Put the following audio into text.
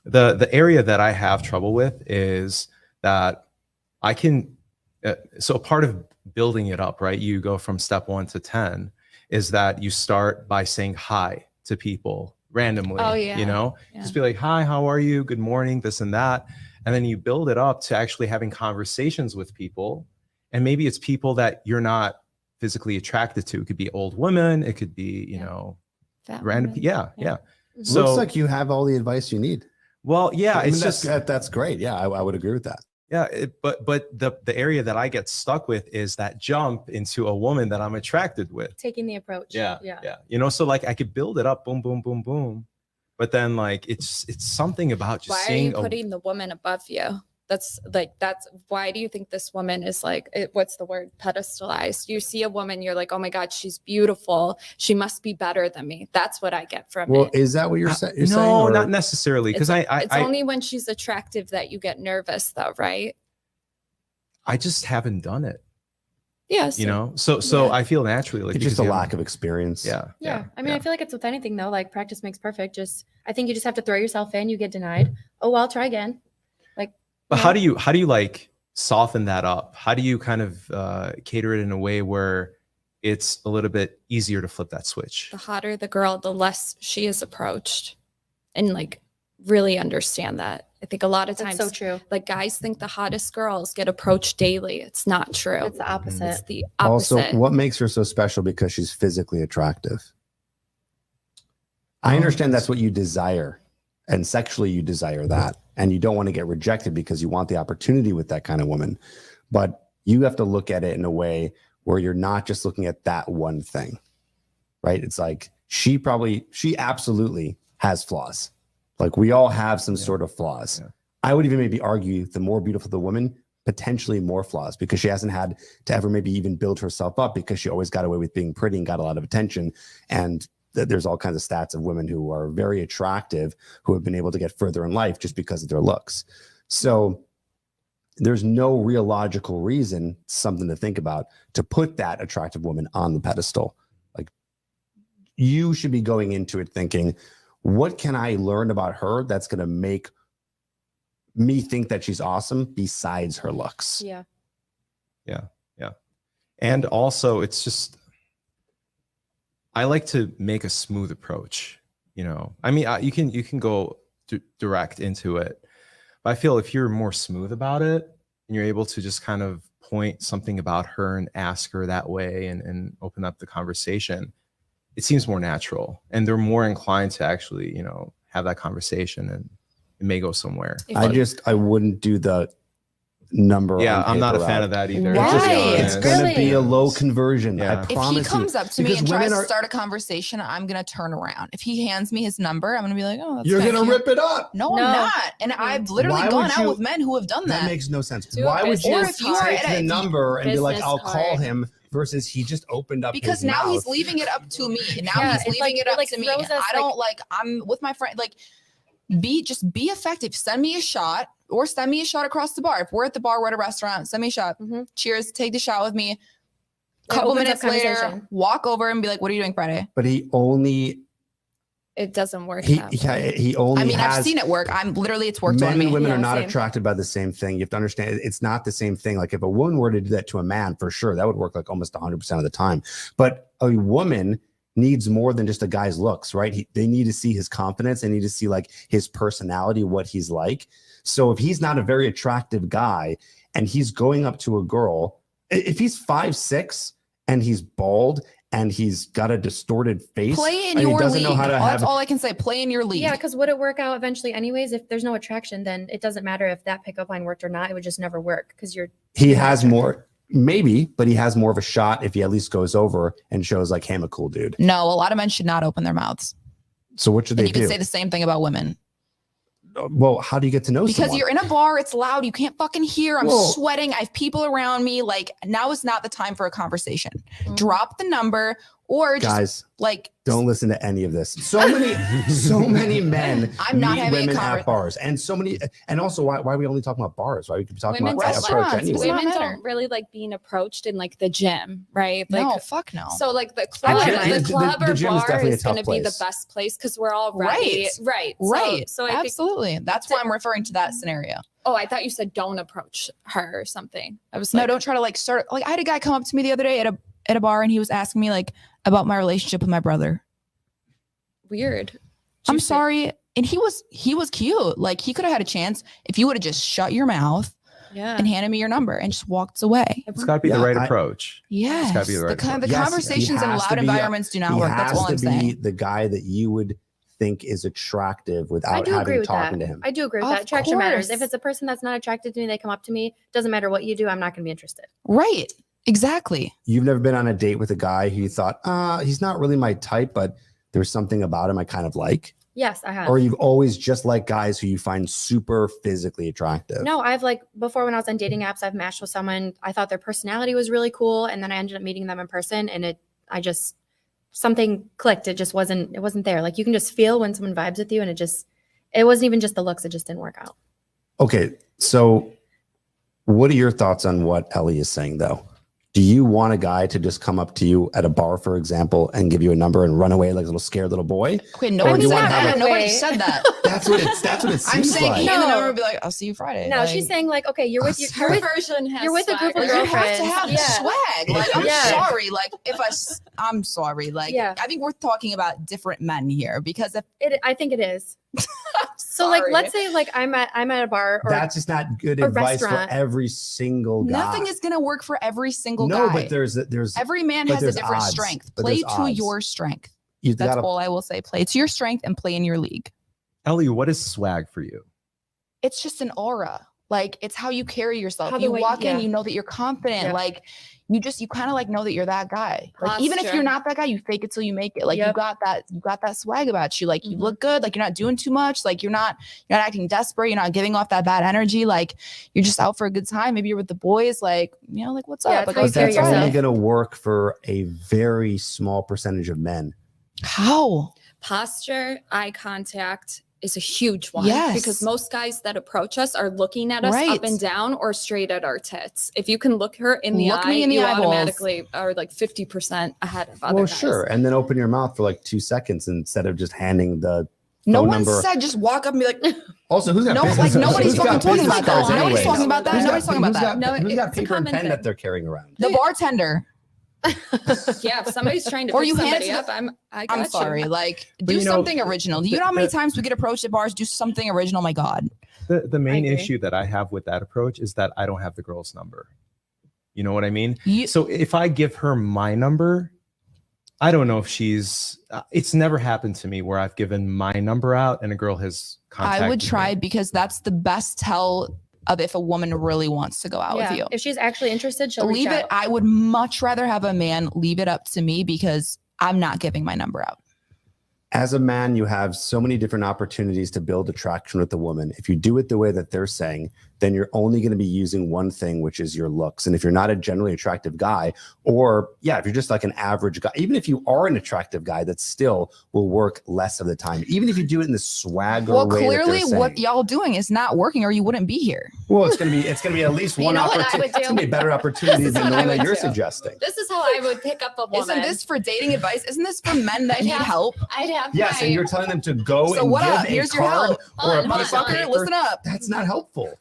The area that I have trouble with is that I can. So part of building it up, right? You go from step 1 to 10, is that you start by saying hi to people randomly. Oh, yeah. You know, Yeah. just be like, hi, how are you? Good morning, this and that. And then you build it up to actually having conversations with people. And maybe it's people that you're not physically attracted to. It could be old women. It could be, you know, random. Women. Yeah. So, looks like you have all the advice you need. Well, yeah, I mean, it's just that's great. Yeah, I would agree with that. Yeah, but the area that I get stuck with is that jump into a woman that I'm attracted with. Taking the approach. Yeah. You know, so like I could build it up, boom, boom, boom, boom, but then like it's something about just Why are seeing you putting the woman above you? That's why do you think this woman is like, what's the word, pedestalized? You see a woman, you're like, oh my God, she's beautiful. She must be better than me. That's what I get from Well, it. is that what you're saying? No, not necessarily. Because it's only when she's attractive that you get nervous though, right? I just haven't done it. Yes. You know, so I feel naturally like it's just a lack of experience. Yeah. I mean, I feel like it's with anything though, like practice makes perfect. I think you just have to throw yourself in, you get denied. Oh, well, I'll try again. But how do you like soften that up? How do you kind of cater it in a way where it's a little bit easier to flip that switch? The hotter the girl, the less she is approached, and like really understand that. I think a lot of times, so true. Like guys think the hottest girls get approached daily. It's not true. It's the opposite. It's the opposite. Also, what makes her so special? Because she's physically attractive. I understand that's what you desire, and sexually you desire that, and you don't want to get rejected because you want the opportunity with that kind of woman. But you have to look at it in a way where you're not just looking at that one thing, right? It's like she absolutely has flaws. Like we all have some sort of flaws. Yeah. I would even maybe argue the more beautiful the woman, potentially more flaws, because she hasn't had to ever maybe even build herself up, because she always got away with being pretty and got a lot of attention. And there's all kinds of stats of women who are very attractive who have been able to get further in life just because of their looks. So there's no real logical reason, something to think about, to put that attractive woman on the pedestal. Like you should be going into it thinking, what can I learn about her that's going to make me think that she's awesome besides her looks? Yeah. And also it's just, I like to make a smooth approach, you know. I mean, you can go direct into it, but I feel if you're more smooth about it and you're able to just kind of point something about her and ask her that way and open up the conversation, it seems more natural, and they're more inclined to actually, you know, have that conversation, and it may go somewhere. I wouldn't do the number. Yeah, I'm not a fan of that either. Why? It's going to be a low conversion. Yeah. I promise you. If he comes up to me Because and tries women to start a conversation, I'm going to turn around. If he hands me his number, I'm going to be like, oh, that's You're thank going to you. rip it up. No, I'm not. And I've literally Why gone would out you- with men who have done That that. makes no sense. Do a Why would you business take card. the number and be like, Business I'll call card. him, versus he just opened up Because his now mouth. he's leaving it up to me. Now Yeah, he's it's leaving like- it it up like to me. throws us, I don't like, I'm with my friend, like be effective. Send me a shot or send me a shot across the bar. If we're at the bar, we're at a restaurant, send me a shot. Mhm. Cheers. Take the shot with me. It Couple opens minutes up later, conversation. walk over and be like, what are you doing Friday? But he only It doesn't work. he that way. he only I mean, has I've seen it work. It's worked men on me. and women Yeah, are not same. attracted by the same thing. You have to understand it's not the same thing. Like if a woman were to do that to a man, for sure, that would work like almost 100% of the time. But a woman needs more than just a guy's looks, right? They need to see his confidence. They need to see like his personality, what he's like. So if he's not a very attractive guy and he's going up to a girl, if he's 5'6" and he's bald and he's got a distorted face, Play in and he your doesn't league. know how to That's have all I can say. Play in your league. Yeah, because would it work out eventually anyways? If there's no attraction, then it doesn't matter if that pickup line worked or not. It would just never work because he has more, maybe, but he has more of a shot if he at least goes over and shows like, hey, I'm a cool dude. No, a lot of men should not open their mouths. So what should And they you can do? say the same thing about women. Well, how do you get to know Because someone? you're in a bar, it's loud, you can't fucking hear. I'm Well- sweating. I have people around me. Like now is not the time for a conversation. Mhm. Drop the number. or just Guys, like don't listen to any of this. So many men I'm not meet having a women at bars, and so many. And also, why are we only talking about bars? Why we could be talking Women about don't approach restaurants, anyway? not Women matter. don't really like being approached in like the gym, right? Like, no, fuck no. so like the I club, wouldn't mind. the club The or gym is bar definitely a is going to tough be the place. best place because we're all ready. Right. Right. So I think, Absolutely. That's why I'm referring to that scenario. oh, I thought you said don't approach her or something. I was No, like, don't try to like start. Like I had a guy come up to me the other day at a bar, and he was asking me like about my relationship with my brother. weird. Did I'm you say- sorry. And he was cute. Like he could have had a chance if you would have just shut your mouth Yeah. and handed me your number and just walked away. It's got to be Yeah, the right I- approach. Yes. gotta be the right the approach. Yes, conversations he in has loud to be- environments do not He work. That's has all I'm to be saying. the guy that you would think is attractive I without do agree having with that. talking to him. I do agree with Of that. Attraction matters. course. If it's a person that's not attracted to me, they come up to me. Doesn't matter what you do. I'm not going to be interested. Right. Exactly. You've never been on a date with a guy who you thought, he's not really my type, but there's something about him I kind of like. Yes, I have. Or you've always just liked guys who you find super physically attractive. No, I've like before when I was on dating apps, I've matched with someone. I thought their personality was really cool, and then I ended up meeting them in person, and something clicked. It wasn't there. Like you can just feel when someone vibes with you, and it wasn't even just the looks. It just didn't work out. Okay, so what are your thoughts on what Ellie is saying, though? Do you want a guy to just come up to you at a bar, for example, and give you a number and run away like a little scared little boy? Okay, Or do nobody you said wanna that. have a- Nobody said that. That's what it seems I'm saying like. hand the No. number and be like, I'll see you Friday. No, Like, she's saying like, okay, you're with Her you're with version has you're with a group of swagger. you have to girlfriends. have Yeah. swag. Like, I'm Yeah. sorry. Like, I'm sorry. Like, Yeah. I think we're talking about different men here because if I think it is. So sorry. like, let's say like I'm at a bar or That's just not good a advice restaurant. for every single guy. nothing is gonna work for every single no, guy. but there's Every man but has a there's different odds. strength. But Play there's to odds. your strength. you That's gotta all I will say. Play to your strength and play in your league. Ellie, what is swag for you? It's just an aura. Like it's how you carry yourself. How the You way- walk in, yeah. you know that you're confident. Yeah. Like you kind of like know that you're that guy. Like even if Posture. you're not that guy, you fake it till you make it. Like you Yep. got that swag about you. Like you Mhm. look good. Like you're not doing too much. Like you're not acting desperate. You're not giving off that bad energy. Like you're just out for a good time. Maybe you're with the boys. Like like what's Yeah, up? it's Like how you but what's carry that's up? yourself. only going to work for a very small percentage of men. How? Posture, eye contact is a huge one Yes. because most guys that approach us are looking at us Right. up and down or straight at our tits. If you can look her in the Look eye, me in the you eyeballs. automatically are like 50% ahead of other Well, guys. sure. And then open your mouth for like 2 seconds instead of just handing the No phone one number. said just walk up and be like, Also, who's got No, business? like, nobody's who's got fucking talking business about that. cards Nobody's anyways? talking about that. Who's got- Nobody's talking about who's that. got- No, who's got it's a paper and common pen that thing. they're carrying around? the bartender. Yeah, if somebody's trying to Or pick you hand somebody it to up, I got I'm you. sorry. Like But do you know, something original. Do you know how many the- times we get approached at bars? Do something original. My God. The main agree. issue that I have with that approach is that I don't have the girl's number. You know what I mean? You, So if I give her my number, I don't know if she's. It's never happened to me where I've given my number out and a girl has contacted I would try me. because that's the best tell of if a woman really wants to go out yeah. with you. If she's actually interested, she'll Leave reach it. out. I would much rather have a man leave it up to me because I'm not giving my number out. As a man, you have so many different opportunities to build attraction with a woman. If you do it the way that they're saying, then you're only going to be using one thing, which is your looks. And if you're not a generally attractive guy, or if you're just like an average guy, even if you are an attractive guy, that still will work less of the time. Even if you do it in the swagger Well, way. clearly that they're what saying. y'all doing is not working or you wouldn't be here. Well, it's gonna be at least You one know what I opportunity. would It's do? gonna be a better opportunity This is than the what I one that would you're do. suggesting. This is how I would pick up a woman. Isn't this for dating advice? Isn't this for men that I'd need have- help? I'd have Yes, my, and you're telling them to go So and what give up? a Here's your card help. or a Hold on, piece hold of on. Fucker, paper. listen up. That's not helpful.